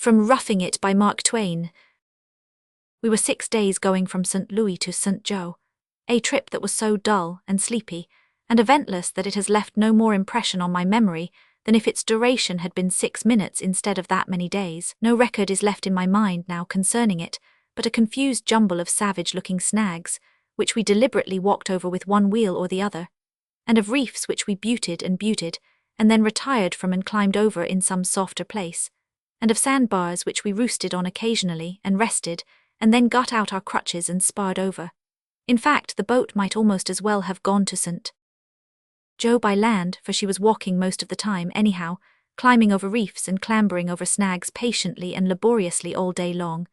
From Roughing It by Mark Twain. We were 6 days going from St. Louis to St. Joe, a trip that was so dull and sleepy and eventless that it has left no more impression on my memory than if its duration had been 6 minutes instead of that many days. No record is left in my mind now concerning it, but a confused jumble of savage-looking snags, which we deliberately walked over with one wheel or the other, and of reefs which we buted, and then retired from and climbed over in some softer place, and of sandbars which we roosted on occasionally and rested, and then got out our crutches and sparred over. In fact, the boat might almost as well have gone to St. Joe by land, for she was walking most of the time anyhow, climbing over reefs and clambering over snags patiently and laboriously all day long.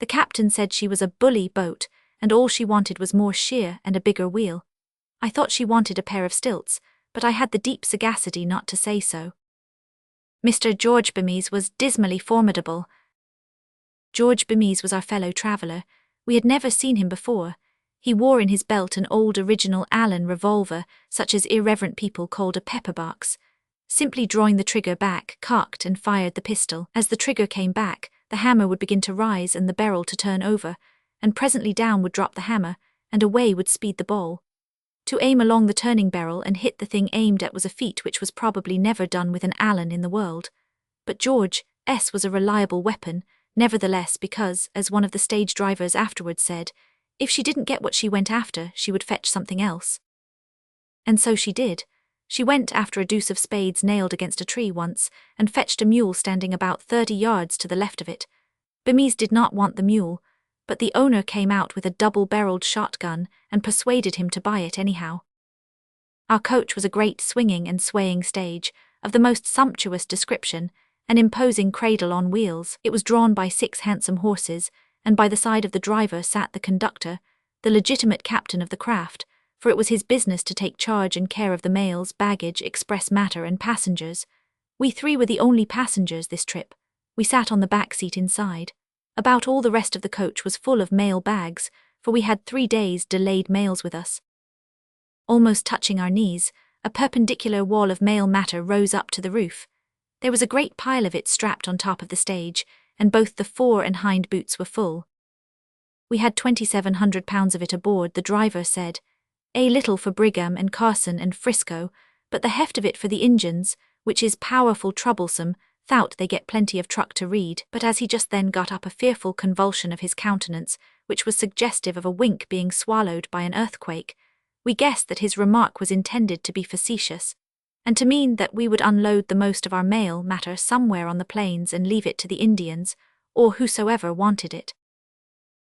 The captain said she was a bully boat, and all she wanted was more shear and a bigger wheel. I thought she wanted a pair of stilts, but I had the deep sagacity not to say so. Mr. George Bemis was dismally formidable. George Bemis was our fellow traveller. We had never seen him before. He wore in his belt an old original Allen revolver, such as irreverent people called a pepperbox. Simply drawing the trigger back, cocked and fired the pistol. As the trigger came back, the hammer would begin to rise and the barrel to turn over, and presently down would drop the hammer, and away would speed the ball. To aim along the turning barrel and hit the thing aimed at was a feat which was probably never done with an Allen in the world. But George's was a reliable weapon, nevertheless, because, as one of the stage drivers afterwards said, if she didn't get what she went after, she would fetch something else. And so she did. She went after a deuce of spades nailed against a tree once, and fetched a mule standing about 30 yards to the left of it. Bemis did not want the mule, but the owner came out with a double-barreled shotgun and persuaded him to buy it anyhow. Our coach was a great swinging and swaying stage, of the most sumptuous description, an imposing cradle on wheels. It was drawn by 6 handsome horses, and by the side of the driver sat the conductor, the legitimate captain of the craft, for it was his business to take charge and care of the mails, baggage, express matter, and passengers. We 3 were the only passengers this trip. We sat on the back seat inside. About all the rest of the coach was full of mail bags, for we had 3 days' delayed mails with us. Almost touching our knees, a perpendicular wall of mail matter rose up to the roof. There was a great pile of it strapped on top of the stage, and both the fore and hind boots were full. We had 2,700 pounds of it aboard, the driver said. A little for Brigham and Carson and Frisco, but the heft of it for the Injuns, which is powerful troublesome, thout they get plenty of truck to read. But as he just then got up a fearful convulsion of his countenance, which was suggestive of a wink being swallowed by an earthquake, we guessed that his remark was intended to be facetious, and to mean that we would unload the most of our mail matter somewhere on the plains and leave it to the Indians, or whosoever wanted it.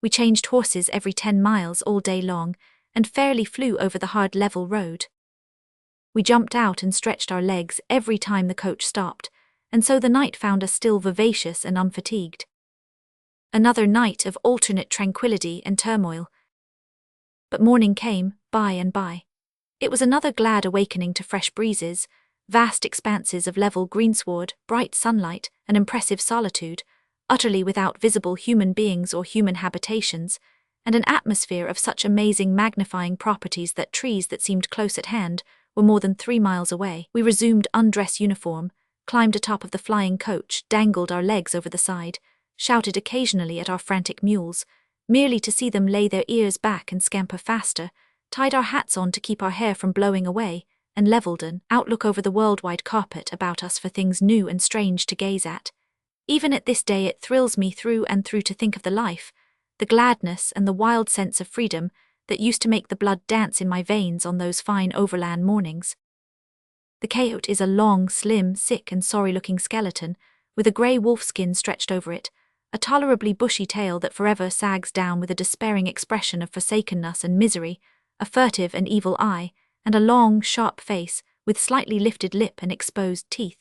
We changed horses every 10 miles all day long, and fairly flew over the hard level road. We jumped out and stretched our legs every time the coach stopped, and so the night found us still vivacious and unfatigued. Another night of alternate tranquillity and turmoil. But morning came, by and by. It was another glad awakening to fresh breezes, vast expanses of level greensward, bright sunlight, and impressive solitude, utterly without visible human beings or human habitations, and an atmosphere of such amazing magnifying properties that trees that seemed close at hand were more than 3 miles away. We resumed undress uniform, climbed atop of the flying coach, dangled our legs over the side, shouted occasionally at our frantic mules, merely to see them lay their ears back and scamper faster, tied our hats on to keep our hair from blowing away, and levelled an outlook over the worldwide carpet about us for things new and strange to gaze at. Even at this day it thrills me through and through to think of the life, the gladness and the wild sense of freedom that used to make the blood dance in my veins on those fine overland mornings. The coyote is a long, slim, sick and sorry-looking skeleton, with a grey wolf-skin stretched over it, a tolerably bushy tail that forever sags down with a despairing expression of forsakenness and misery, a furtive and evil eye, and a long, sharp face, with slightly lifted lip and exposed teeth.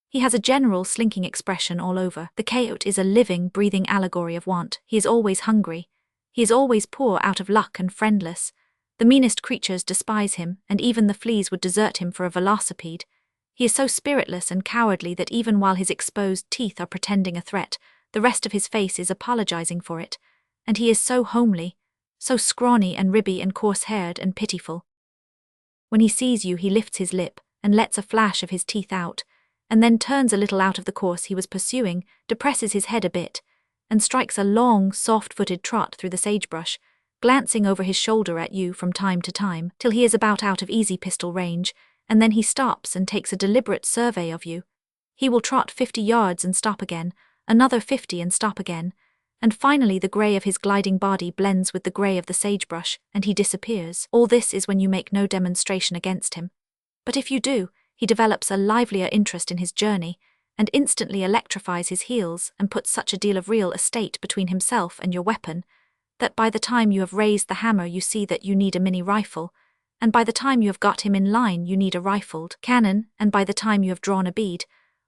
He has a general slinking expression all over. The coyote is a living, breathing allegory of want. He is always hungry. He is always poor, out of luck and friendless. The meanest creatures despise him, and even the fleas would desert him for a velocipede. He is so spiritless and cowardly that even while his exposed teeth are pretending a threat, the rest of his face is apologizing for it, and he is so homely, so scrawny and ribby and coarse-haired and pitiful. When he sees you he lifts his lip, and lets a flash of his teeth out, and then turns a little out of the course he was pursuing, depresses his head a bit, and strikes a long, soft-footed trot through the sagebrush, glancing over his shoulder at you from time to time, till he is about out of easy pistol range, and then he stops and takes a deliberate survey of you. He will trot 50 yards and stop again, another 50 and stop again, and finally the grey of his gliding body blends with the grey of the sagebrush, and he disappears. All this is when you make no demonstration against him. But if you do, he develops a livelier interest in his journey, and instantly electrifies his heels and puts such a deal of real estate between himself and your weapon, that by the time you have raised the hammer you see that you need a mini rifle, and by the time you have got him in line you need a rifled cannon, and by the time you have drawn a bead,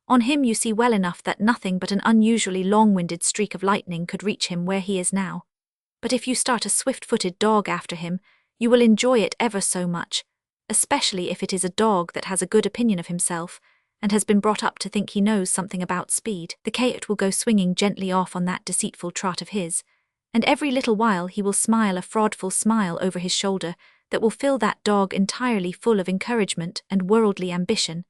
on him you see well enough that nothing but an unusually long-winded streak of lightning could reach him where he is now. But if you start a swift-footed dog after him, you will enjoy it ever so much, especially if it is a dog that has a good opinion of himself, and has been brought up to think he knows something about speed. The coyote will go swinging gently off on that deceitful trot of his, and every little while he will smile a fraudful smile over his shoulder that will fill that dog entirely full of encouragement and worldly ambition,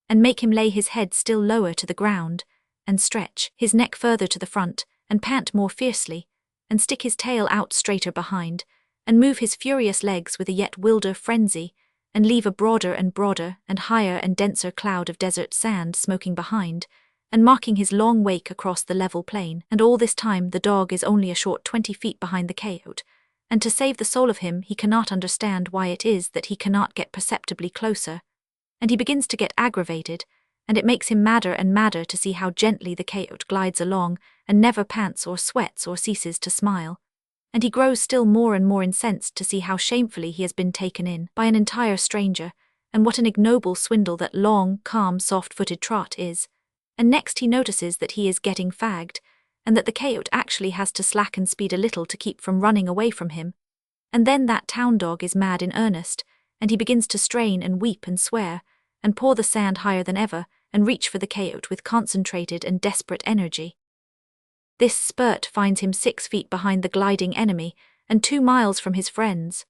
and make him lay his head still lower to the ground, and stretch his neck further to the front, and pant more fiercely, and stick his tail out straighter behind, and move his furious legs with a yet wilder frenzy, and leave a broader and broader and higher and denser cloud of desert sand smoking behind, and marking his long wake across the level plain. And all this time the dog is only a short 20 feet behind the coyote, and to save the soul of him he cannot understand why it is that he cannot get perceptibly closer, and he begins to get aggravated, and it makes him madder and madder to see how gently the coyote glides along and never pants or sweats or ceases to smile, and he grows still more and more incensed to see how shamefully he has been taken in by an entire stranger, and what an ignoble swindle that long, calm, soft-footed trot is, and next he notices that he is getting fagged, and that the coyote actually has to slacken speed a little to keep from running away from him, and then that town dog is mad in earnest, and he begins to strain and weep and swear, and paw the sand higher than ever, and reach for the coyote with concentrated and desperate energy. This spurt finds him 6 feet behind the gliding enemy, and 2 miles from his friends.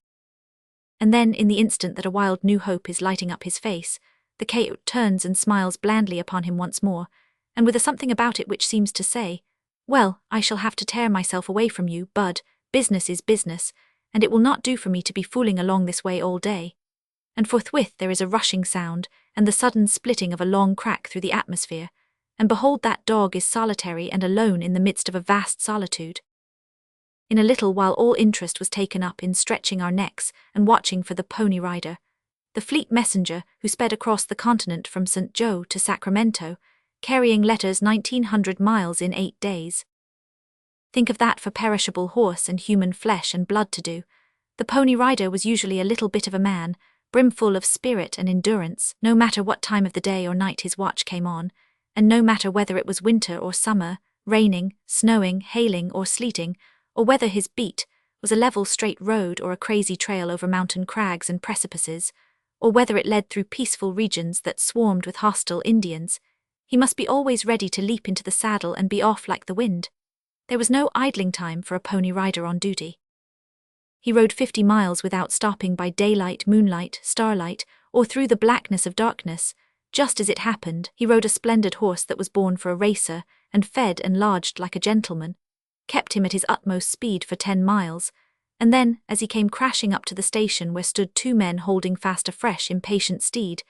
And then, in the instant that a wild new hope is lighting up his face, the coyote turns and smiles blandly upon him once more, and with a something about it which seems to say, "Well, I shall have to tear myself away from you, bud, business is business, and it will not do for me to be fooling along this way all day." And forthwith there is a rushing sound, and the sudden splitting of a long crack through the atmosphere, and behold that dog is solitary and alone in the midst of a vast solitude. In a little while all interest was taken up in stretching our necks and watching for the pony rider, the fleet messenger who sped across the continent from St. Joe to Sacramento, carrying letters 1900 miles in 8 days. Think of that for perishable horse and human flesh and blood to do. The pony rider was usually a little bit of a man, brimful of spirit and endurance, no matter what time of the day or night his watch came on, and no matter whether it was winter or summer, raining, snowing, hailing, or sleeting, or whether his beat was a level straight road or a crazy trail over mountain crags and precipices, or whether it led through peaceful regions that swarmed with hostile Indians, he must be always ready to leap into the saddle and be off like the wind. There was no idling time for a pony rider on duty. He rode 50 miles without stopping by daylight, moonlight, starlight, or through the blackness of darkness. Just as it happened, he rode a splendid horse that was born for a racer, and fed and lodged like a gentleman, kept him at his utmost speed for 10 miles, and then, as he came crashing up to the station where stood 2 men holding fast a fresh, impatient steed,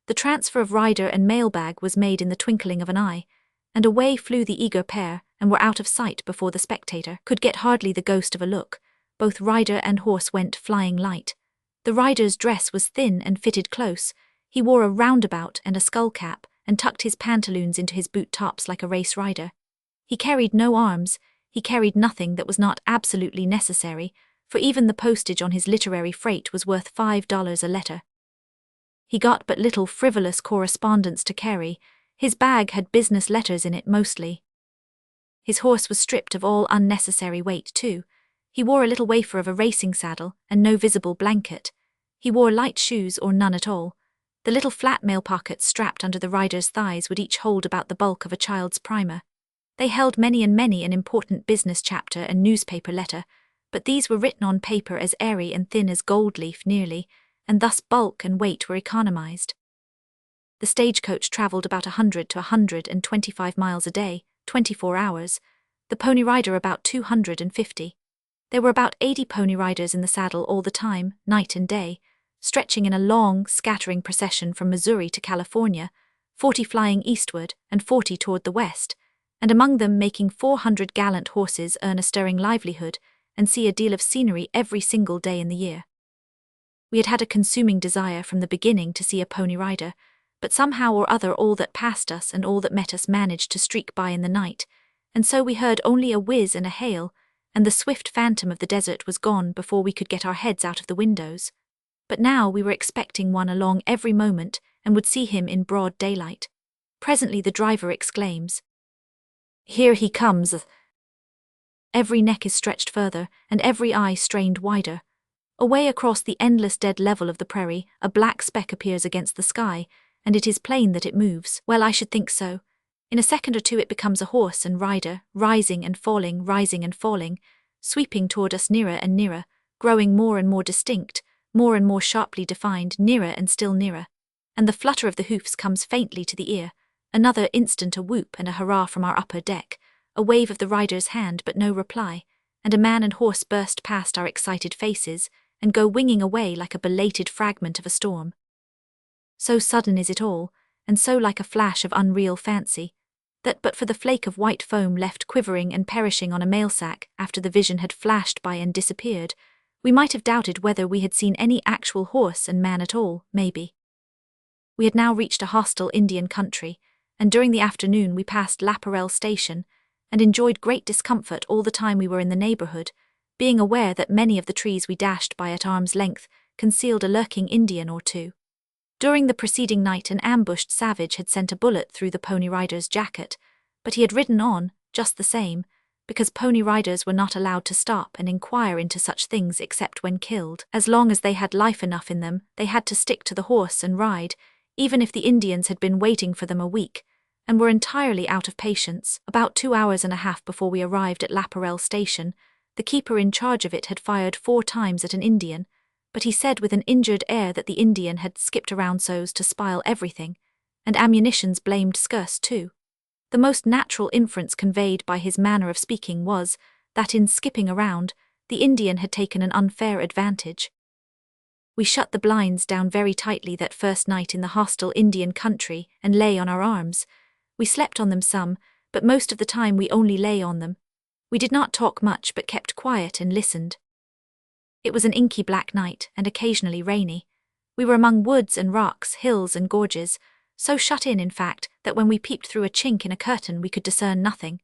the transfer of rider and mailbag was made in the twinkling of an eye, and away flew the eager pair, and were out of sight before the spectator could get hardly the ghost of a look. Both rider and horse went flying light. The rider's dress was thin and fitted close. He wore a roundabout and a skull cap, and tucked his pantaloons into his boot tops like a race rider. He carried no arms, he carried nothing that was not absolutely necessary, for even the postage on his literary freight was worth $5 a letter. He got but little frivolous correspondence to carry. His bag had business letters in it mostly. His horse was stripped of all unnecessary weight too. He wore a little wafer of a racing saddle and no visible blanket. He wore light shoes or none at all. The little flat mail pockets strapped under the rider's thighs would each hold about the bulk of a child's primer. They held many and many an important business chapter and newspaper letter, but these were written on paper as airy and thin as gold leaf nearly, and thus bulk and weight were economized. The stagecoach travelled about 100 to 125 miles a day, 24 hours, the pony rider about 250. There were about 80 pony riders in the saddle all the time, night and day, stretching in a long, scattering procession from Missouri to California, 40 flying eastward and 40 toward the west, and among them making 400 gallant horses earn a stirring livelihood and see a deal of scenery every single day in the year. We had had a consuming desire from the beginning to see a pony rider, but somehow or other all that passed us and all that met us managed to streak by in the night, and so we heard only a whiz and a hail, and the swift phantom of the desert was gone before we could get our heads out of the windows. But now we were expecting one along every moment and would see him in broad daylight. Presently the driver exclaims, "Here he comes!" Every neck is stretched further, and every eye strained wider. Away across the endless dead level of the prairie, a black speck appears against the sky, and it is plain that it moves. Well, I should think so. In a second or two it becomes a horse and rider, rising and falling, sweeping toward us nearer and nearer, growing more and more distinct, more and more sharply defined, nearer and still nearer. And the flutter of the hoofs comes faintly to the ear. Another instant a whoop and a hurrah from our upper deck, a wave of the rider's hand but no reply, and a man and horse burst past our excited faces and go winging away like a belated fragment of a storm. So sudden is it all, and so like a flash of unreal fancy, that but for the flake of white foam left quivering and perishing on a mail sack after the vision had flashed by and disappeared, we might have doubted whether we had seen any actual horse and man at all, maybe. We had now reached a hostile Indian country, and during the afternoon we passed Laparelle Station, and enjoyed great discomfort all the time we were in the neighborhood, being aware that many of the trees we dashed by at arm's length concealed a lurking Indian or two. During the preceding night an ambushed savage had sent a bullet through the pony rider's jacket, but he had ridden on, just the same, because pony riders were not allowed to stop and inquire into such things except when killed. As long as they had life enough in them, they had to stick to the horse and ride, even if the Indians had been waiting for them a week, and were entirely out of patience. About 2 hours and a half before we arrived at Laparelle Station, the keeper in charge of it had fired 4 times at an Indian, but he said with an injured air that the Indian had skipped around so's to spile everything, and ammunition's blamed scarce too. The most natural inference conveyed by his manner of speaking was that in skipping around, the Indian had taken an unfair advantage. We shut the blinds down very tightly that first night in the hostile Indian country and lay on our arms. We slept on them some, but most of the time we only lay on them. We did not talk much but kept quiet and listened. It was an inky black night and occasionally rainy. We were among woods and rocks, hills and gorges, so shut in fact, that when we peeped through a chink in a curtain we could discern nothing.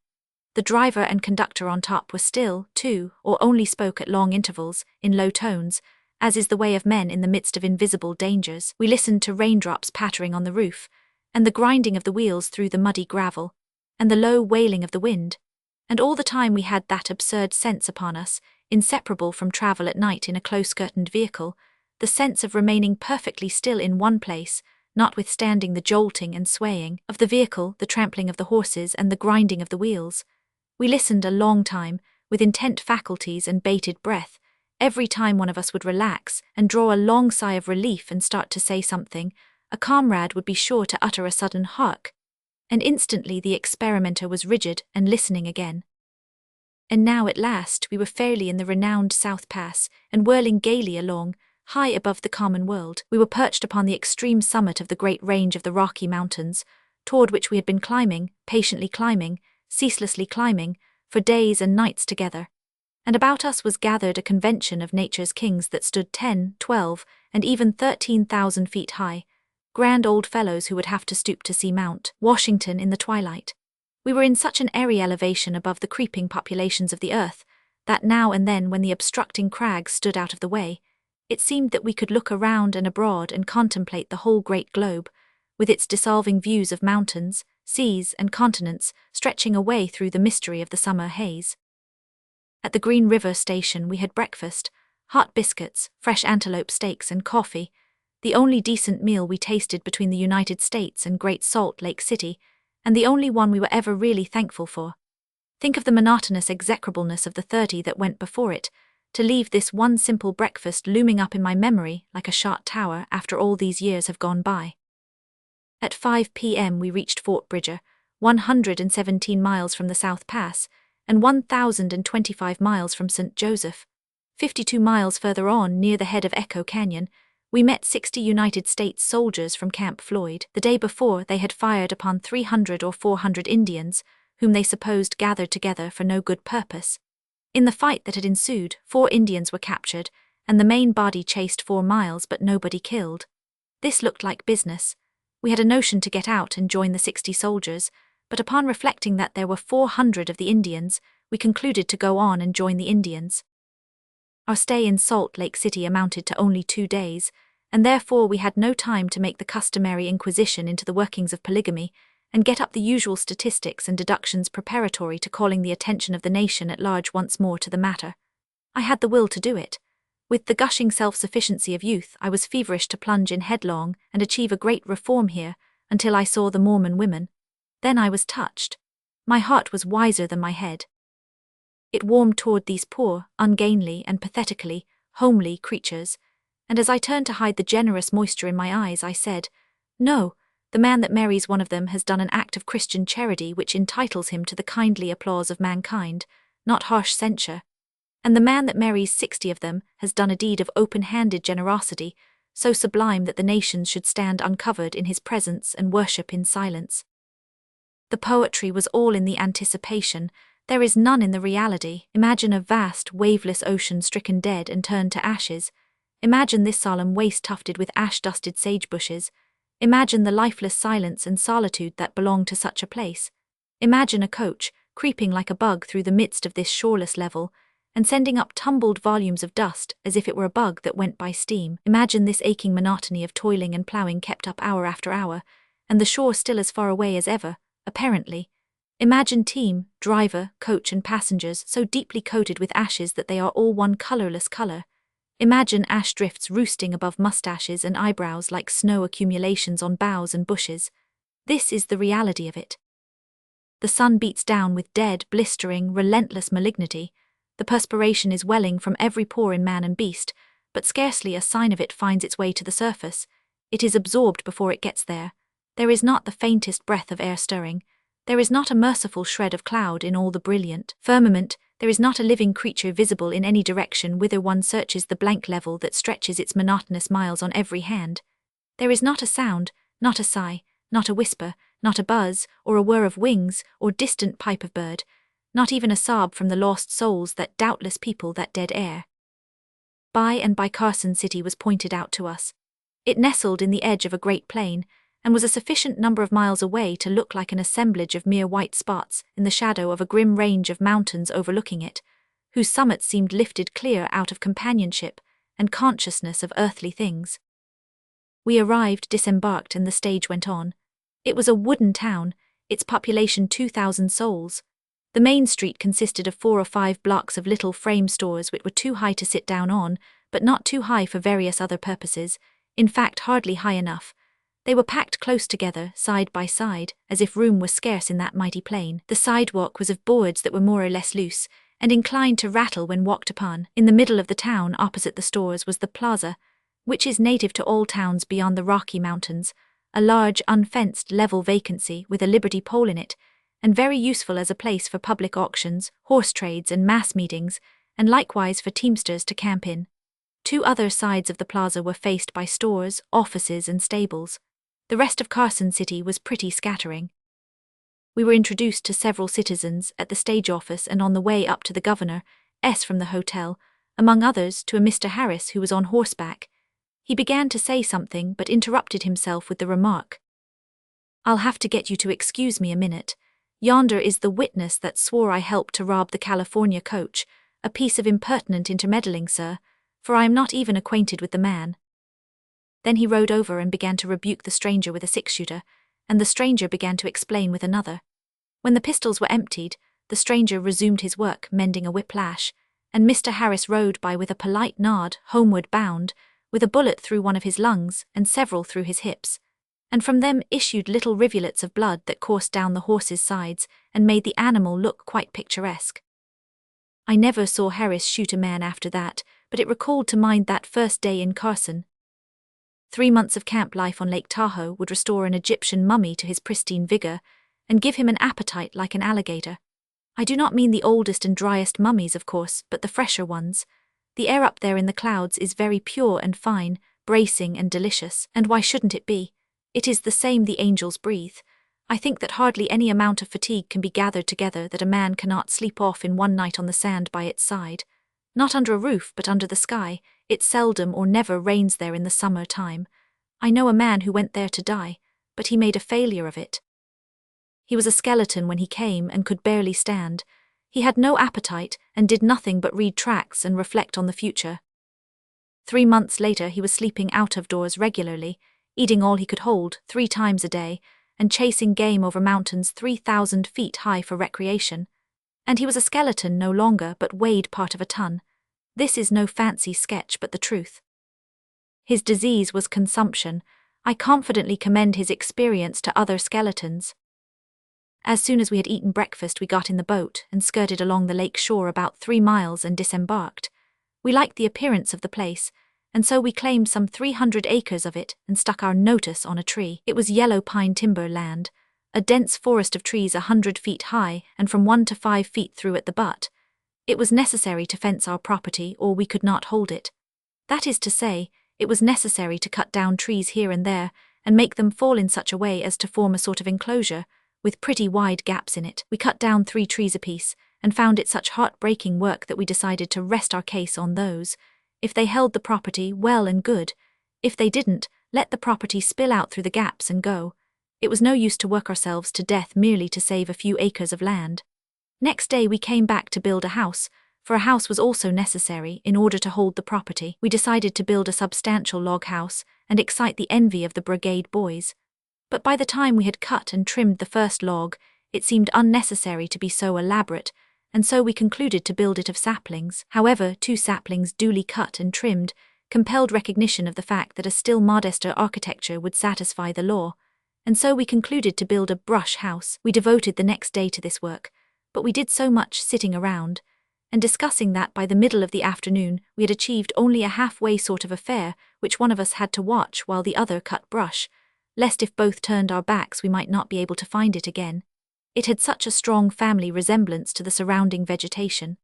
The driver and conductor on top were still, too, or only spoke at long intervals, in low tones, as is the way of men in the midst of invisible dangers. We listened to raindrops pattering on the roof, and the grinding of the wheels through the muddy gravel, and the low wailing of the wind, and all the time we had that absurd sense upon us, inseparable from travel at night in a close-curtained vehicle, the sense of remaining perfectly still in one place, notwithstanding the jolting and swaying of the vehicle, the trampling of the horses, and the grinding of the wheels. We listened a long time, with intent faculties and bated breath. Every time one of us would relax and draw a long sigh of relief and start to say something, a comrade would be sure to utter a sudden hark, and instantly the experimenter was rigid and listening again. And now at last we were fairly in the renowned South Pass, and whirling gaily along, high above the common world. We were perched upon the extreme summit of the great range of the Rocky Mountains, toward which we had been climbing, patiently climbing, ceaselessly climbing, for days and nights together. And about us was gathered a convention of nature's kings that stood 10, 12, and even 13,000 feet high, grand old fellows who would have to stoop to see Mount Washington in the twilight. We were in such an airy elevation above the creeping populations of the earth, that now and then when the obstructing crags stood out of the way, it seemed that we could look around and abroad and contemplate the whole great globe, with its dissolving views of mountains, seas, and continents stretching away through the mystery of the summer haze. At the Green River Station we had breakfast, hot biscuits, fresh antelope steaks, and coffee, the only decent meal we tasted between the United States and Great Salt Lake City, and the only one we were ever really thankful for. Think of the monotonous execrableness of the 30 that went before it, to leave this one simple breakfast looming up in my memory like a shot tower after all these years have gone by. At 5 p.m. we reached Fort Bridger, 117 miles from the South Pass, and 1,025 miles from St. Joseph. 52 miles further on, near the head of Echo Canyon, we met 60 United States soldiers from Camp Floyd. The day before, they had fired upon 300 or 400 Indians, whom they supposed gathered together for no good purpose. In the fight that had ensued, 4 Indians were captured, and the main body chased 4 miles but nobody killed. This looked like business. We had a notion to get out and join the 60 soldiers, but upon reflecting that there were 400 of the Indians, we concluded to go on and join the Indians. Our stay in Salt Lake City amounted to only 2 days, and therefore we had no time to make the customary inquisition into the workings of polygamy and get up the usual statistics and deductions preparatory to calling the attention of the nation at large once more to the matter. I had the will to do it. With the gushing self-sufficiency of youth, I was feverish to plunge in headlong and achieve a great reform here, until I saw the Mormon women. Then I was touched. My heart was wiser than my head. It warmed toward these poor, ungainly, and pathetically homely creatures, and as I turned to hide the generous moisture in my eyes, I said, "No, the man that marries one of them has done an act of Christian charity which entitles him to the kindly applause of mankind, not harsh censure. And the man that marries 60 of them has done a deed of open-handed generosity, so sublime that the nations should stand uncovered in his presence and worship in silence." The poetry was all in the anticipation. There is none in the reality. Imagine a vast, waveless ocean stricken dead and turned to ashes. Imagine this solemn waste tufted with ash-dusted sage bushes. Imagine the lifeless silence and solitude that belong to such a place. Imagine a coach, creeping like a bug through the midst of this shoreless level, and sending up tumbled volumes of dust as if it were a bug that went by steam. Imagine this aching monotony of toiling and ploughing kept up hour after hour, and the shore still as far away as ever, apparently. Imagine team, driver, coach and passengers so deeply coated with ashes that they are all one colorless color. Imagine ash drifts roosting above mustaches and eyebrows like snow accumulations on boughs and bushes. This is the reality of it. The sun beats down with dead, blistering, relentless malignity. The perspiration is welling from every pore in man and beast, but scarcely a sign of it finds its way to the surface. It is absorbed before it gets there. There is not the faintest breath of air stirring. There is not a merciful shred of cloud in all the brilliant firmament. There is not a living creature visible in any direction whither one searches the blank level that stretches its monotonous miles on every hand. There is not a sound, not a sigh, not a whisper, not a buzz, or a whir of wings, or distant pipe of bird, not even a sob from the lost souls that doubtless people that dead air. By and by Carson City was pointed out to us. It nestled in the edge of a great plain, and was a sufficient number of miles away to look like an assemblage of mere white spots in the shadow of a grim range of mountains overlooking it, whose summits seemed lifted clear out of companionship and consciousness of earthly things. We arrived, disembarked, and the stage went on. It was a wooden town, its population 2,000 souls. The main street consisted of 4 or 5 blocks of little frame stores which were too high to sit down on, but not too high for various other purposes, in fact hardly high enough. They were packed close together, side by side, as if room was scarce in that mighty plain. The sidewalk was of boards that were more or less loose, and inclined to rattle when walked upon. In the middle of the town, opposite the stores, was the plaza, which is native to all towns beyond the Rocky Mountains, a large, unfenced, level vacancy with a liberty pole in it, and very useful as a place for public auctions, horse trades, and mass meetings, and likewise for teamsters to camp in. 2 other sides of the plaza were faced by stores, offices, and stables. The rest of Carson City was pretty scattering. We were introduced to several citizens at the stage office and on the way up to the governor, from the hotel, among others to a Mr. Harris who was on horseback. He began to say something but interrupted himself with the remark, "I'll have to get you to excuse me a minute. Yonder is the witness that swore I helped to rob the California coach, a piece of impertinent intermeddling, sir, for I am not even acquainted with the man." Then he rode over and began to rebuke the stranger with a 6-shooter, and the stranger began to explain with another. When the pistols were emptied, the stranger resumed his work mending a whiplash, and Mr. Harris rode by with a polite nod, homeward bound, with a bullet through one of his lungs and several through his hips, and from them issued little rivulets of blood that coursed down the horse's sides and made the animal look quite picturesque. I never saw Harris shoot a man after that, but it recalled to mind that first day in Carson. 3 months of camp life on Lake Tahoe would restore an Egyptian mummy to his pristine vigor and give him an appetite like an alligator. I do not mean the oldest and driest mummies, of course, but the fresher ones. The air up there in the clouds is very pure and fine, bracing and delicious, and why shouldn't it be? It is the same the angels breathe. I think that hardly any amount of fatigue can be gathered together that a man cannot sleep off in one night on the sand by its side. Not under a roof, but under the sky. It seldom or never rains there in the summer time. I know a man who went there to die, but he made a failure of it. He was a skeleton when he came and could barely stand. He had no appetite and did nothing but read tracts and reflect on the future. 3 months later he was sleeping out of doors regularly, eating all he could hold 3 times a day, and chasing game over mountains 3,000 feet high for recreation. And he was a skeleton no longer, but weighed part of a ton. This is no fancy sketch, but the truth. His disease was consumption. I confidently commend his experience to other skeletons. As soon as we had eaten breakfast, we got in the boat and skirted along the lake shore about 3 miles and disembarked. We liked the appearance of the place, and so we claimed some 300 acres of it and stuck our notice on a tree. It was yellow pine timber land, a dense forest of trees 100 feet high and from 1 to 5 feet through at the butt. It was necessary to fence our property or we could not hold it. That is to say, it was necessary to cut down trees here and there and make them fall in such a way as to form a sort of enclosure, with pretty wide gaps in it. We cut down 3 trees apiece and found it such heartbreaking work that we decided to rest our case on those. If they held the property, well and good. If they didn't, let the property spill out through the gaps and go. It was no use to work ourselves to death merely to save a few acres of land. Next day we came back to build a house, for a house was also necessary in order to hold the property. We decided to build a substantial log house and excite the envy of the brigade boys. But by the time we had cut and trimmed the first log, it seemed unnecessary to be so elaborate, and so we concluded to build it of saplings. However, 2 saplings duly cut and trimmed compelled recognition of the fact that a still modester architecture would satisfy the law, and so we concluded to build a brush house. We devoted the next day to this work, but we did so much sitting around and discussing that by the middle of the afternoon we had achieved only a halfway sort of affair, which one of us had to watch while the other cut brush, lest if both turned our backs we might not be able to find it again. It had such a strong family resemblance to the surrounding vegetation.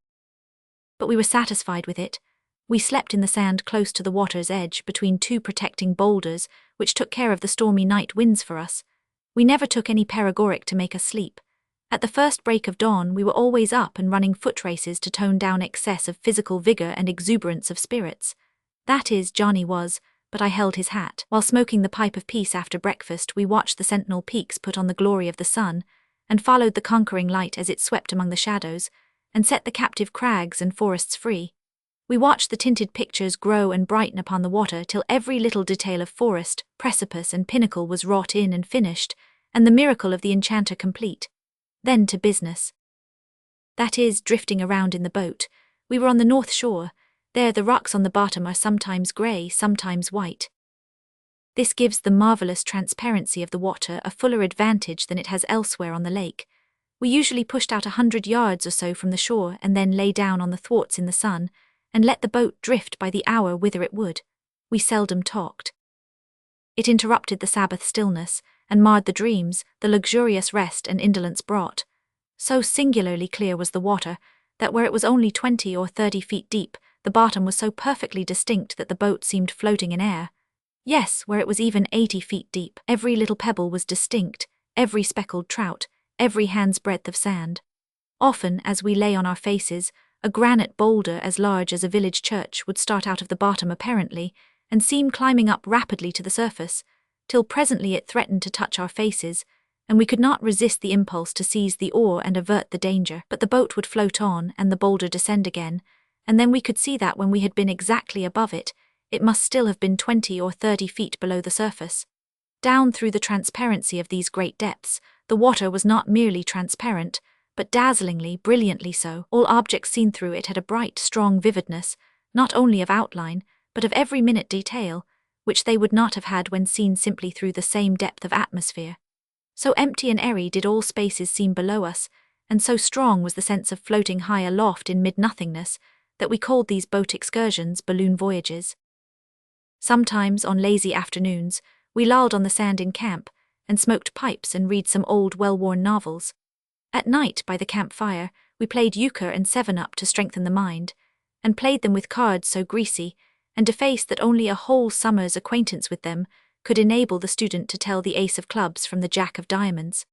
But we were satisfied with it. We slept in the sand close to the water's edge between 2 protecting boulders, which took care of the stormy night winds for us. We never took any paregoric to make us sleep. At the first break of dawn we were always up and running foot races to tone down excess of physical vigor and exuberance of spirits. That is, Johnny was, but I held his hat. While smoking the pipe of peace after breakfast we watched the sentinel peaks put on the glory of the sun, and followed the conquering light as it swept among the shadows, and set the captive crags and forests free. We watched the tinted pictures grow and brighten upon the water till every little detail of forest, precipice and pinnacle was wrought in and finished, and the miracle of the enchanter complete. Then to business. That is, drifting around in the boat. We were on the north shore. There the rocks on the bottom are sometimes grey, sometimes white. This gives the marvellous transparency of the water a fuller advantage than it has elsewhere on the lake. We usually pushed out 100 yards or so from the shore and then lay down on the thwarts in the sun, and let the boat drift by the hour whither it would. We seldom talked. It interrupted the Sabbath stillness, and marred the dreams the luxurious rest and indolence brought. So singularly clear was the water, that where it was only 20 or 30 feet deep, the bottom was so perfectly distinct that the boat seemed floating in air. Yes, where it was even 80 feet deep, every little pebble was distinct, every speckled trout, every hand's breadth of sand. Often, as we lay on our faces, a granite boulder as large as a village church would start out of the bottom apparently, and seem climbing up rapidly to the surface, till presently it threatened to touch our faces, and we could not resist the impulse to seize the oar and avert the danger. But the boat would float on and the boulder descend again, and then we could see that when we had been exactly above it, it must still have been 20 or 30 feet below the surface. Down through the transparency of these great depths, the water was not merely transparent, but dazzlingly, brilliantly so. All objects seen through it had a bright, strong vividness, not only of outline, but of every minute detail, which they would not have had when seen simply through the same depth of atmosphere. So empty and airy did all spaces seem below us, and so strong was the sense of floating high aloft in mid-nothingness, that we called these boat excursions balloon voyages. Sometimes, on lazy afternoons, we lolled on the sand in camp, and smoked pipes and read some old well-worn novels. At night, by the campfire, we played euchre and 7-up to strengthen the mind, and played them with cards so greasy and defaced that only a whole summer's acquaintance with them could enable the student to tell the ace of clubs from the jack of diamonds.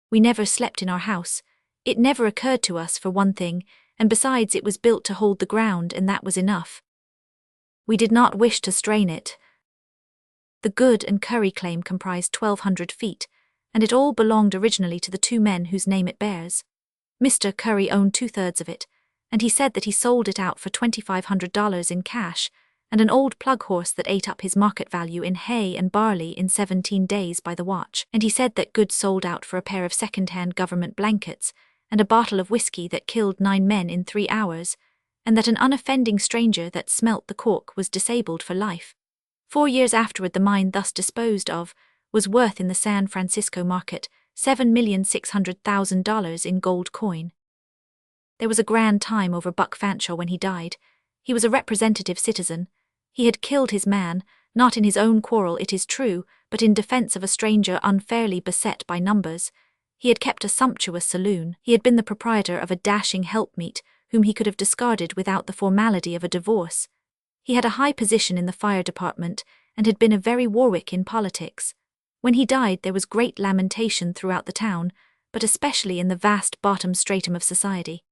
We never slept in our house. It never occurred to us, for one thing, and besides it was built to hold the ground, and that was enough. We did not wish to strain it. The Good and Curry claim comprised 1,200 feet, and it all belonged originally to the two men whose name it bears. Mr. Curry owned 2/3 of it, and he said that he sold it out for $2,500 in cash, and an old plug horse that ate up his market value in hay and barley in 17 days by the watch, and he said that Good sold out for a pair of second-hand government blankets and a bottle of whiskey that killed 9 men in 3 hours, and that an unoffending stranger that smelt the cork was disabled for life. 4 years afterward, the mine thus disposed of was worth in the San Francisco market $7,600,000 in gold coin. There was a grand time over Buck Fanshawe when he died. He was a representative citizen. He had killed his man, not in his own quarrel, it is true, but in defense of a stranger unfairly beset by numbers. He had kept a sumptuous saloon. He had been the proprietor of a dashing helpmeet whom he could have discarded without the formality of a divorce. He had a high position in the fire department and had been a very Warwick in politics. When he died, there was great lamentation throughout the town, but especially in the vast bottom stratum of society.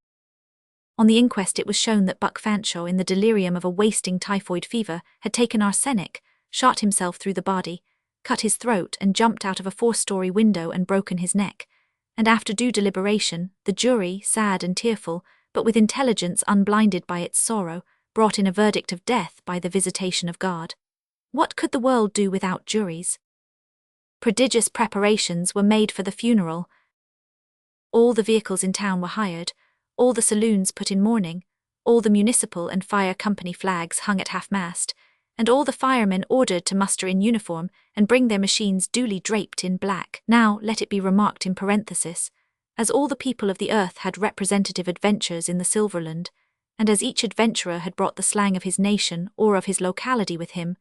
On the inquest, it was shown that Buck Fanshawe, in the delirium of a wasting typhoid fever, had taken arsenic, shot himself through the body, cut his throat, and jumped out of a 4-story window and broken his neck. And after due deliberation, the jury, sad and tearful, but with intelligence unblinded by its sorrow, brought in a verdict of death by the visitation of God. What could the world do without juries? Prodigious preparations were made for the funeral. All the vehicles in town were hired, all the saloons put in mourning, all the municipal and fire company flags hung at half-mast, and all the firemen ordered to muster in uniform and bring their machines duly draped in black. Now, let it be remarked in parenthesis, as all the people of the earth had representative adventures in the Silverland, and as each adventurer had brought the slang of his nation or of his locality with him,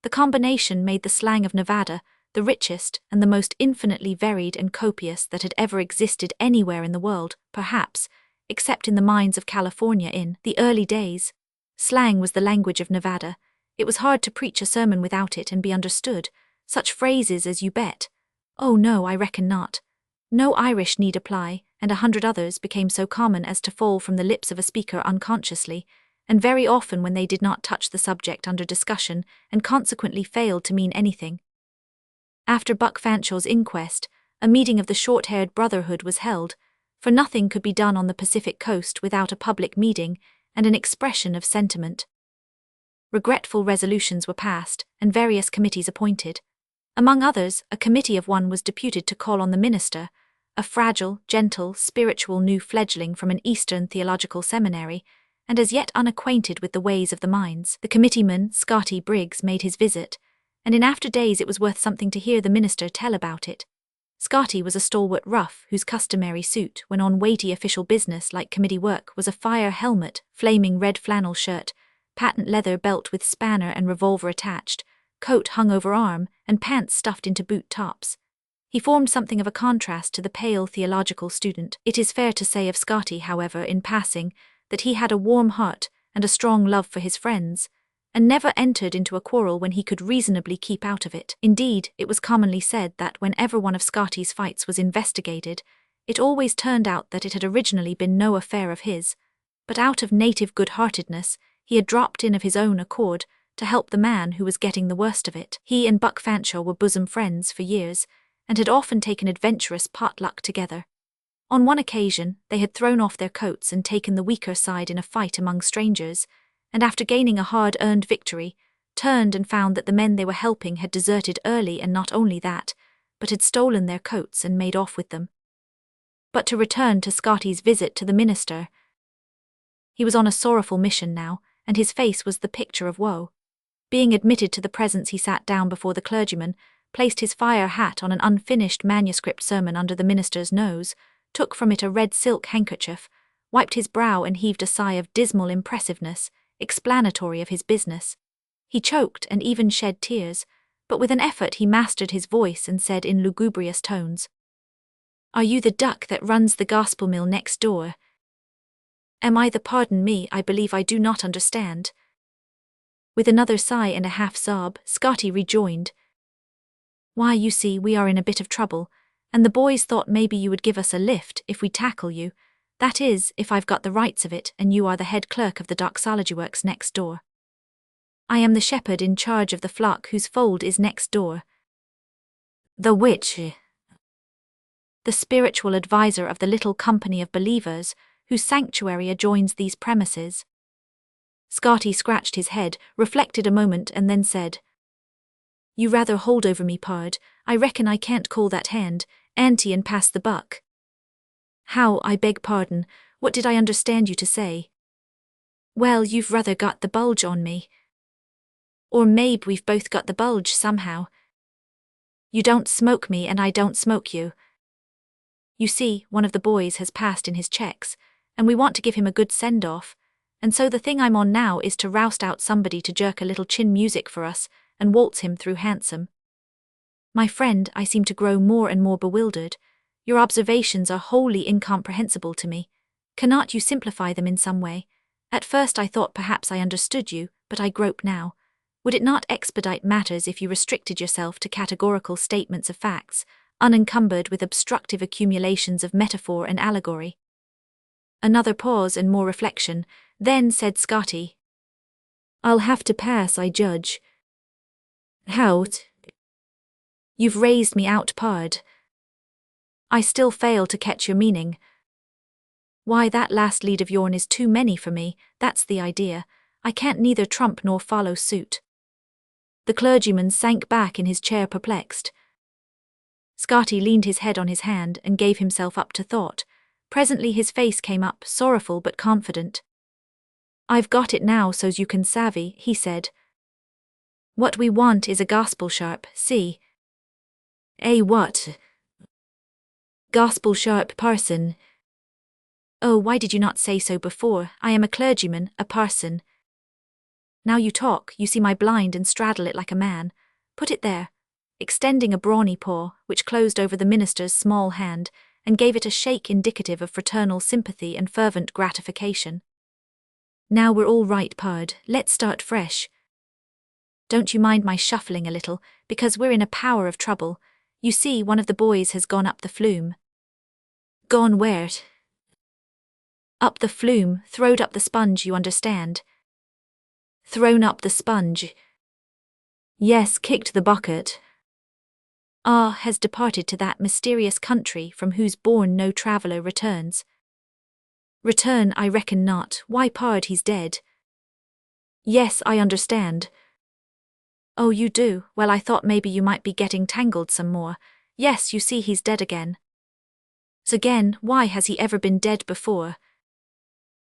the combination made the slang of Nevada the richest and the most infinitely varied and copious that had ever existed anywhere in the world, perhaps, except in the mines of California in the early days. Slang was the language of Nevada. It was hard to preach a sermon without it and be understood. Such phrases as "you bet," "oh no, I reckon not," "no Irish need apply," and 100 others became so common as to fall from the lips of a speaker unconsciously, and very often when they did not touch the subject under discussion and consequently failed to mean anything. After Buck Fanshawe's inquest, a meeting of the short-haired brotherhood was held, for nothing could be done on the Pacific coast without a public meeting and an expression of sentiment. Regretful resolutions were passed, and various committees appointed. Among others, a committee of one was deputed to call on the minister, a fragile, gentle, spiritual new fledgling from an Eastern theological seminary, and as yet unacquainted with the ways of the mines. The committeeman, Scotty Briggs, made his visit, and in after days it was worth something to hear the minister tell about it. Scotty was a stalwart rough whose customary suit, when on weighty official business like committee work, was a fire helmet, flaming red flannel shirt, patent leather belt with spanner and revolver attached, coat hung over arm, and pants stuffed into boot tops. He formed something of a contrast to the pale theological student. It is fair to say of Scotty, however, in passing, that he had a warm heart and a strong love for his friends, and never entered into a quarrel when he could reasonably keep out of it. Indeed, it was commonly said that whenever one of Scotty's fights was investigated, it always turned out that it had originally been no affair of his, but out of native good-heartedness, he had dropped in of his own accord to help the man who was getting the worst of it. He and Buck Fanshawe were bosom friends for years, and had often taken adventurous potluck together. On one occasion, they had thrown off their coats and taken the weaker side in a fight among strangers, and after gaining a hard-earned victory, turned and found that the men they were helping had deserted early, and not only that, but had stolen their coats and made off with them. But to return to Scotty's visit to the minister. He was on a sorrowful mission now, and his face was the picture of woe. Being admitted to the presence, he sat down before the clergyman, placed his fire hat on an unfinished manuscript sermon under the minister's nose, took from it a red silk handkerchief, wiped his brow and heaved a sigh of dismal impressiveness, explanatory of his business. He choked and even shed tears, but with an effort he mastered his voice and said in lugubrious tones, "Are you the duck that runs the gospel mill next door? Am I the pardon me, I believe I do not understand." With another sigh and a half-sob, Scotty rejoined, "Why, you see, we are in a bit of trouble, and the boys thought maybe you would give us a lift if we tackle you. That is, if I've got the rights of it and you are the head clerk of the doxology works next door. I am the shepherd in charge of the flock whose fold is next door. The witch, the spiritual adviser of the little company of believers whose sanctuary adjoins these premises." Scotty scratched his head, reflected a moment, and then said, "You rather hold over me, pard. I reckon I can't call that hand, ante, and pass the buck." "How, I beg pardon, what did I understand you to say?" "Well, you've rather got the bulge on me. Or maybe we've both got the bulge somehow. You don't smoke me and I don't smoke you. You see, one of the boys has passed in his checks, and we want to give him a good send-off, and so the thing I'm on now is to roust out somebody to jerk a little chin music for us and waltz him through handsome." "My friend, I seem to grow more and more bewildered. Your observations are wholly incomprehensible to me. Cannot you simplify them in some way? At first I thought perhaps I understood you, but I grope now. Would it not expedite matters if you restricted yourself to categorical statements of facts, unencumbered with obstructive accumulations of metaphor and allegory?" Another pause and more reflection. Then said Scotty, "I'll have to pass, I judge." "How?" "You've raised me out, pard. I still fail to catch your meaning." "Why, that last lead of yourn is too many for me, that's the idea. I can't neither trump nor follow suit." The clergyman sank back in his chair perplexed. Scotty leaned his head on his hand and gave himself up to thought. Presently his face came up, sorrowful but confident. "I've got it now so's you can savvy," he said. "What we want is a gospel sharp, see?" "A what?" "Gospel sharp parson." "Oh, why did you not say so before? I am a clergyman, a parson." "Now you talk, you see my blind and straddle it like a man. Put it there," extending a brawny paw, which closed over the minister's small hand, and gave it a shake indicative of fraternal sympathy and fervent gratification. "Now we're all right, pard, let's start fresh. Don't you mind my shuffling a little, because we're in a power of trouble. You see, one of the boys has gone up the flume." "Gone where?" "Up the flume, throwed up the sponge, you understand." "Thrown up the sponge?" "Yes, kicked the bucket." "Ah, has departed to that mysterious country from whose bourne no traveller returns." "Return, I reckon not. Why, pard, he's dead." "Yes, I understand." "Oh, you do? Well, I thought maybe you might be getting tangled some more. Yes, you see, he's dead again." "Again? Why, has he ever been dead before?"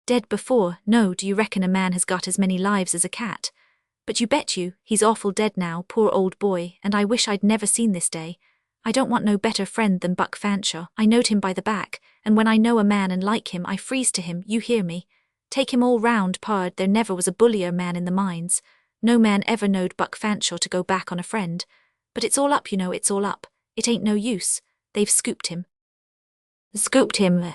"Dead before? No, do you reckon a man has got as many lives as a cat? But you bet you, he's awful dead now, poor old boy, and I wish I'd never seen this day. I don't want no better friend than Buck Fanshawe. I knowed him by the back, and when I know a man and like him, I freeze to him, you hear me. Take him all round, pard, there never was a bullier man in the mines. No man ever knowed Buck Fanshawe to go back on a friend. But it's all up, you know, it's all up. It ain't no use. They've scooped him." "Scooped him?"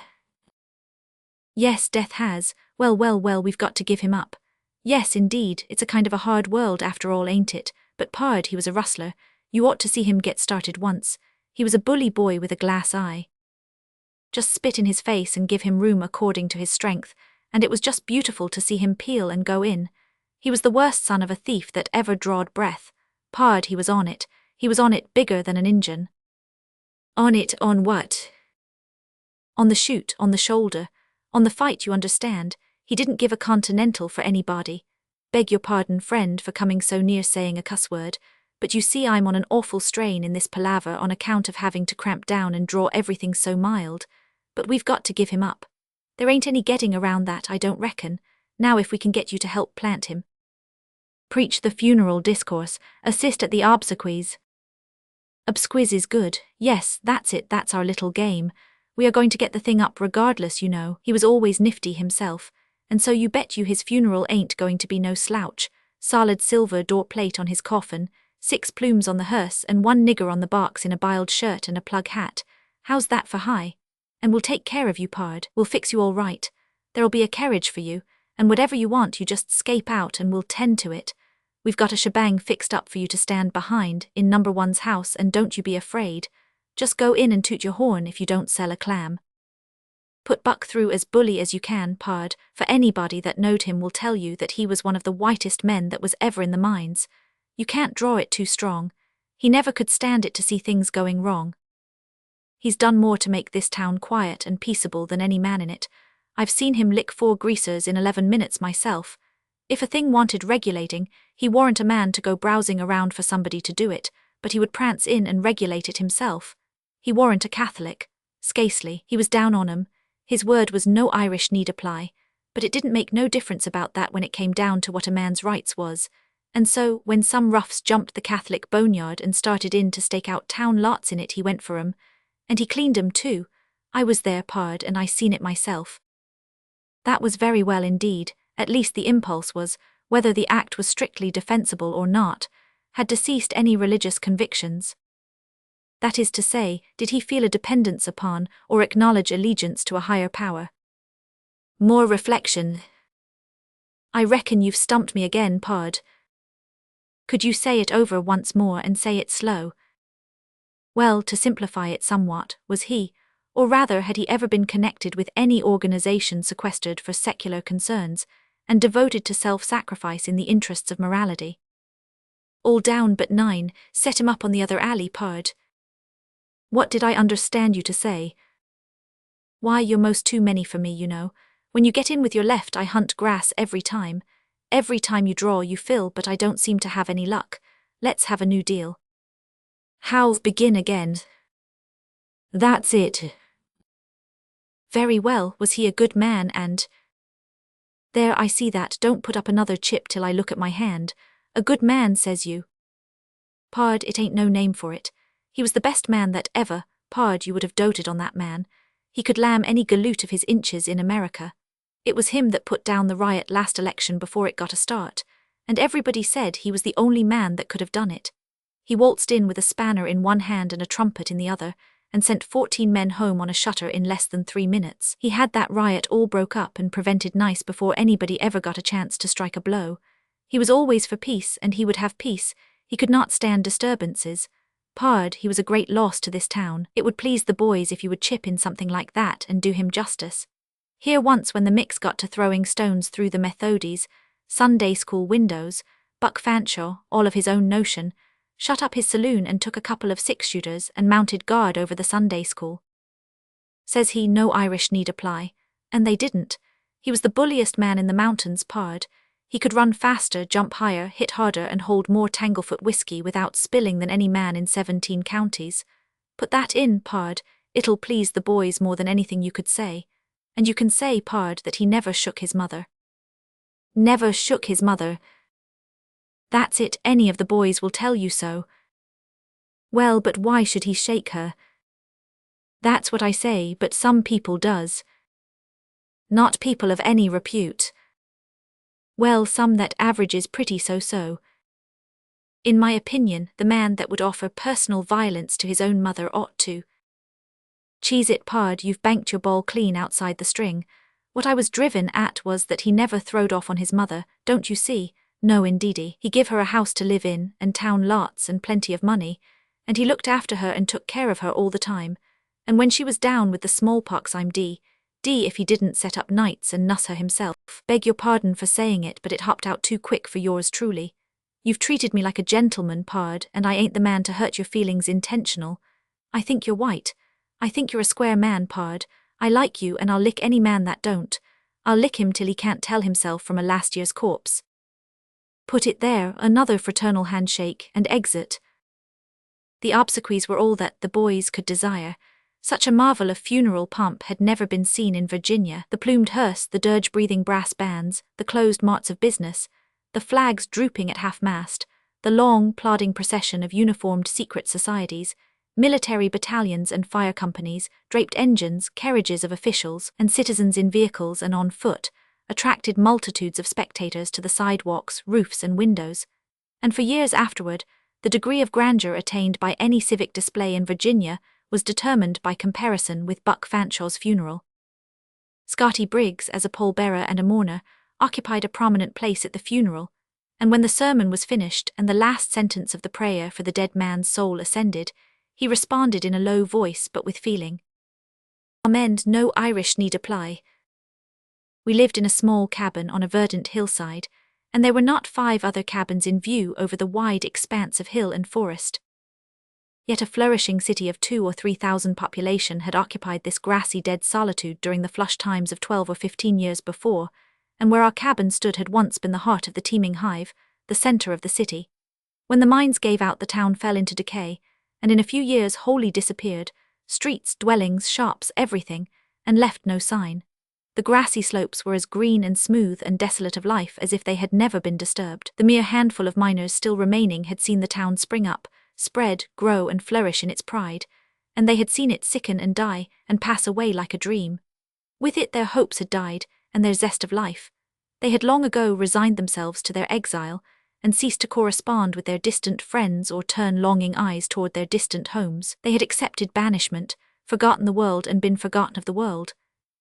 "Yes, death has. Well, well, well, we've got to give him up. Yes, indeed, it's a kind of a hard world after all, ain't it? But pard, he was a rustler. You ought to see him get started once. He was a bully boy with a glass eye. Just spit in his face and give him room according to his strength, and it was just beautiful to see him peel and go in. He was the worst son of a thief that ever drawed breath. Pard, he was on it. He was on it bigger than an Injun." "On it, on what?" "On the shoot, on the shoulder. On the fight, you understand. He didn't give a continental for anybody. Beg your pardon, friend, for coming so near saying a cuss word, but you see I'm on an awful strain in this palaver on account of having to cramp down and draw everything so mild. But we've got to give him up. There ain't any getting around that, I don't reckon, now if we can get you to help plant him. Preach the funeral discourse, assist at the obsequies." "Obsequies is good, yes, that's it, that's our little game. We are going to get the thing up regardless, you know. He was always nifty himself, and so you bet you his funeral ain't going to be no slouch. solid silver door plate on his coffin, 6 plumes on the hearse and 1 nigger on the box in a biled shirt and a plug hat. How's that for high? And we'll take care of you, pard. We'll fix you all right. There'll be a carriage for you, and whatever you want you just scape out and we'll tend to it. We've got a shebang fixed up for you to stand behind in number 1's house, and don't you be afraid. Just go in and toot your horn if you don't sell a clam. Put Buck through as bully as you can, pard, for anybody that knowed him will tell you that he was one of the whitest men that was ever in the mines. You can't draw it too strong. He never could stand it to see things going wrong. He's done more to make this town quiet and peaceable than any man in it. I've seen him lick 4 greasers in 11 minutes myself. If a thing wanted regulating, he warn't a man to go browsing around for somebody to do it, but he would prance in and regulate it himself. He warn't a Catholic. Scasely, he was down on 'em. His word was no Irish need apply, but it didn't make no difference about that when it came down to what a man's rights was. And so, when some roughs jumped the Catholic boneyard and started in to stake out town lots in it, he went for 'em. And he cleaned 'em too. I was there, pard, and I seen it myself. That was very well indeed. At least the impulse was, whether the act was strictly defensible or not, had deceased any religious convictions. That is to say, did he feel a dependence upon, or acknowledge allegiance to a higher power? More reflection. I reckon you've stumped me again, pard. Could you say it over once more and say it slow? Well, to simplify it somewhat, was he, or rather had he ever been connected with any organization sequestered for secular concerns, and devoted to self-sacrifice in the interests of morality? All down but 9, set him up on the other alley, pard. What did I understand you to say? Why, you're most too many for me, you know. When you get in with your left I hunt grass every time. Every time you draw you fill, but I don't seem to have any luck. Let's have a new deal. How'll begin again? That's it. Very well, was he a good man and... There, I see that. Don't put up another chip till I look at my hand. A good man, says you. Pard, it ain't no name for it. He was the best man that ever, pard, you would have doted on that man. He could lamb any galoot of his inches in America. It was him that put down the riot last election before it got a start, and everybody said he was the only man that could have done it. He waltzed in with a spanner in one hand and a trumpet in the other, and sent 14 men home on a shutter in less than 3 minutes. He had that riot all broke up and prevented nice before anybody ever got a chance to strike a blow. He was always for peace, and he would have peace. He could not stand disturbances. Pard, he was a great loss to this town. It would please the boys if you would chip in something like that and do him justice. Here once when the mix got to throwing stones through the Methodies, Sunday school windows, Buck Fanshawe, all of his own notion, shut up his saloon and took a couple of 6-shooters and mounted guard over the Sunday school. Says he no Irish need apply, and they didn't. He was the bulliest man in the mountains, pard. He could run faster, jump higher, hit harder and hold more Tanglefoot whiskey without spilling than any man in 17 counties. Put that in, pard, it'll please the boys more than anything you could say. And you can say, pard, that he never shook his mother. Never shook his mother. That's it, any of the boys will tell you so. Well, but why should he shake her? That's what I say, but some people does. Not people of any repute. Well, some that averages pretty so-so. In my opinion, the man that would offer personal violence to his own mother ought to. Cheese it, pard, you've banked your ball clean outside the string. What I was driven at was that he never throwed off on his mother, don't you see? No, indeedy. He give her a house to live in, and town lots, and plenty of money, and he looked after her and took care of her all the time. And when she was down with the smallpox, I'm d if he didn't set up nights and nuss her himself. Beg your pardon for saying it, but it hopped out too quick for yours truly. You've treated me like a gentleman, pard, and I ain't the man to hurt your feelings intentional. I think you're white. I think you're a square man, pard. I like you, and I'll lick any man that don't. I'll lick him till he can't tell himself from a last year's corpse. Put it there, another fraternal handshake, and exit. The obsequies were all that the boys could desire. Such a marvel of funeral pomp had never been seen in Virginia. The plumed hearse, the dirge-breathing brass bands, the closed marts of business, the flags drooping at half-mast, the long, plodding procession of uniformed secret societies, military battalions and fire companies, draped engines, carriages of officials, and citizens in vehicles and on foot, attracted multitudes of spectators to the sidewalks, roofs, and windows, and for years afterward, the degree of grandeur attained by any civic display in Virginia was determined by comparison with Buck Fanshaw's funeral. Scotty Briggs, as a pallbearer and a mourner, occupied a prominent place at the funeral, and when the sermon was finished and the last sentence of the prayer for the dead man's soul ascended, he responded in a low voice but with feeling. Amen, no Irish need apply. We lived in a small cabin on a verdant hillside, and there were not 5 other cabins in view over the wide expanse of hill and forest. Yet a flourishing city of 2,000 or 3,000 population had occupied this grassy dead solitude during the flush times of 12 or 15 years before, and where our cabin stood had once been the heart of the teeming hive, the center of the city. When the mines gave out, the town fell into decay, and in a few years wholly disappeared, streets, dwellings, shops, everything, and left no sign. The grassy slopes were as green and smooth and desolate of life as if they had never been disturbed. The mere handful of miners still remaining had seen the town spring up, spread, grow, and flourish in its pride, and they had seen it sicken and die and pass away like a dream. With it their hopes had died, and their zest of life. They had long ago resigned themselves to their exile, and ceased to correspond with their distant friends or turn longing eyes toward their distant homes. They had accepted banishment, forgotten the world and been forgotten of the world.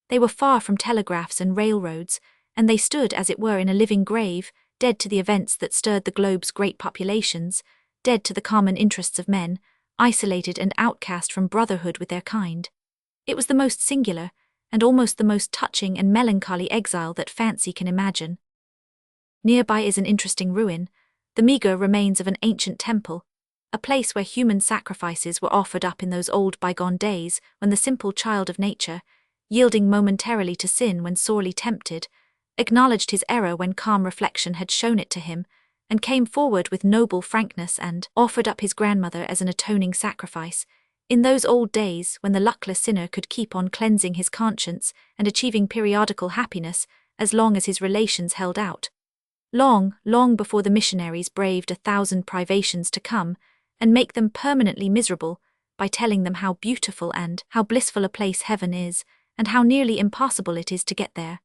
They were far from telegraphs and railroads, and they stood as it were in a living grave, dead to the events that stirred the globe's great populations, dead to the common interests of men, isolated and outcast from brotherhood with their kind. It was the most singular, and almost the most touching and melancholy exile that fancy can imagine. Nearby is an interesting ruin, the meagre remains of an ancient temple, a place where human sacrifices were offered up in those old bygone days when the simple child of nature, yielding momentarily to sin when sorely tempted, acknowledged his error when calm reflection had shown it to him, and came forward with noble frankness and offered up his grandmother as an atoning sacrifice, in those old days when the luckless sinner could keep on cleansing his conscience and achieving periodical happiness as long as his relations held out. Long, long before the missionaries braved 1,000 privations to come and make them permanently miserable by telling them how beautiful and how blissful a place heaven is, and how nearly impossible it is to get there,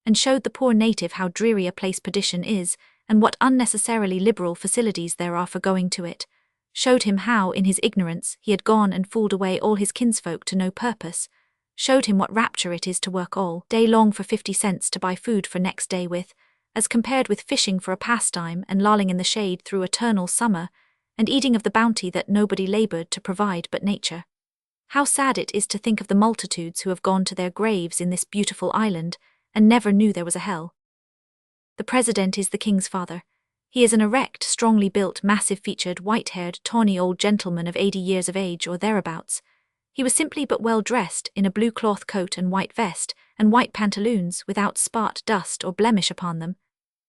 and showed the poor native how dreary a place perdition is, and what unnecessarily liberal facilities there are for going to it, showed him how, in his ignorance, he had gone and fooled away all his kinsfolk to no purpose, showed him what rapture it is to work all day long for 50 cents to buy food for next day with, as compared with fishing for a pastime and lolling in the shade through eternal summer, and eating of the bounty that nobody labored to provide but nature. How sad it is to think of the multitudes who have gone to their graves in this beautiful island and never knew there was a hell. The president is the king's father. He is an erect, strongly built, massive-featured, white-haired, tawny old gentleman of 80 years of age or thereabouts. He was simply but well dressed in a blue cloth coat and white vest, and white pantaloons without spot, dust, or blemish upon them.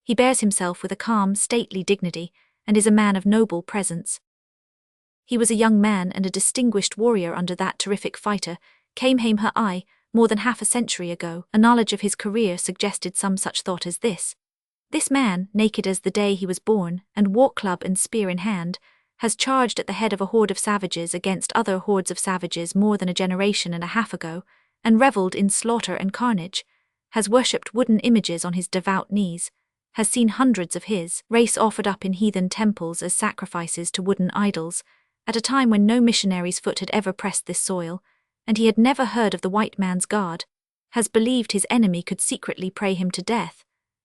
He bears himself with a calm, stately dignity, and is a man of noble presence. He was a young man and a distinguished warrior under that terrific fighter, came hame her eye, more than half a century ago. A knowledge of his career suggested some such thought as this. This man, naked as the day he was born, and war-club and spear in hand, has charged at the head of a horde of savages against other hordes of savages more than a generation and a half ago, and revelled in slaughter and carnage, has worshipped wooden images on his devout knees, has seen hundreds of his race offered up in heathen temples as sacrifices to wooden idols, at a time when no missionary's foot had ever pressed this soil, and he had never heard of the white man's God, has believed his enemy could secretly pray him to death,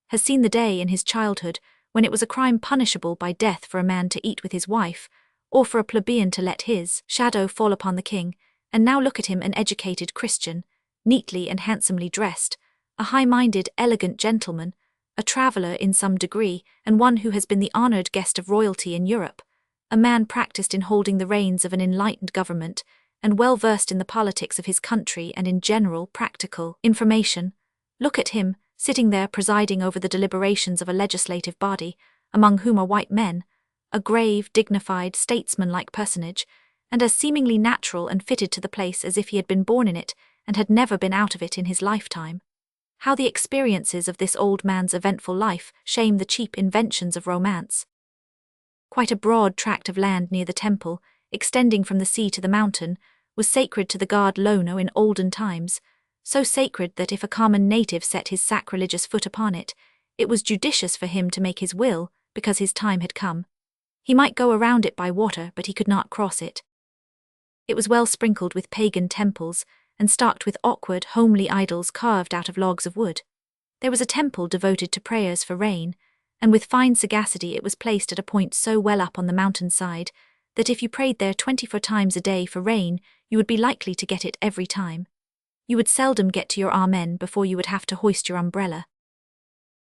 has seen the day in his childhood when it was a crime punishable by death for a man to eat with his wife, or for a plebeian to let his shadow fall upon the king, and now look at him, an educated Christian, neatly and handsomely dressed, a high-minded, elegant gentleman, a traveller in some degree, and one who has been the honoured guest of royalty in Europe, a man practised in holding the reins of an enlightened government, and well versed in the politics of his country and in general practical information. Look at him, sitting there presiding over the deliberations of a legislative body, among whom are white men, a grave, dignified, statesman-like personage, and as seemingly natural and fitted to the place as if he had been born in it and had never been out of it in his lifetime. How the experiences of this old man's eventful life shame the cheap inventions of romance. Quite a broad tract of land near the temple, extending from the sea to the mountain, was sacred to the god Lono in olden times, so sacred that if a common native set his sacrilegious foot upon it, it was judicious for him to make his will, because his time had come. He might go around it by water, but he could not cross it. It was well sprinkled with pagan temples, and stocked with awkward, homely idols carved out of logs of wood. There was a temple devoted to prayers for rain, and with fine sagacity it was placed at a point so well up on the mountainside that if you prayed there 24 times a day for rain, you would be likely to get it every time. You would seldom get to your amen before you would have to hoist your umbrella.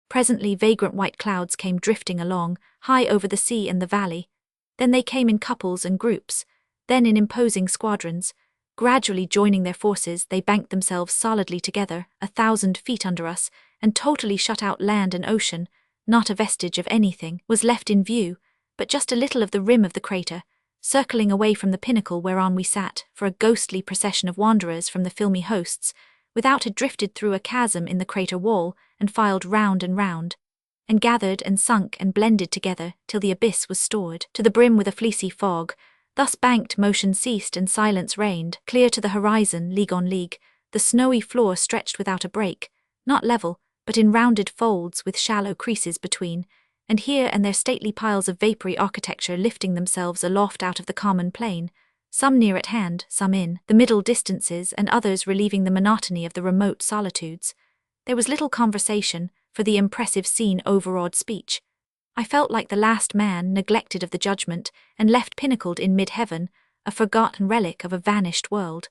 Presently vagrant white clouds came drifting along, high over the sea and the valley. Then they came in couples and groups, then in imposing squadrons. Gradually joining their forces, they banked themselves solidly together, 1,000 feet under us, and totally shut out land and ocean. Not a vestige of anything was left in view, but just a little of the rim of the crater, circling away from the pinnacle whereon we sat, for a ghostly procession of wanderers from the filmy hosts, without had drifted through a chasm in the crater wall, and filed round, and gathered and sunk and blended together till the abyss was stored to the brim with a fleecy fog. Thus banked, motion ceased and silence reigned, clear to the horizon, league on league, the snowy floor stretched without a break, not level, but in rounded folds with shallow creases between, and here and there stately piles of vapoury architecture lifting themselves aloft out of the common plain, some near at hand, some in the middle distances, and others relieving the monotony of the remote solitudes. There was little conversation, for the impressive scene overawed speech. I felt like the last man neglected of the judgment and left pinnacled in mid-heaven, a forgotten relic of a vanished world.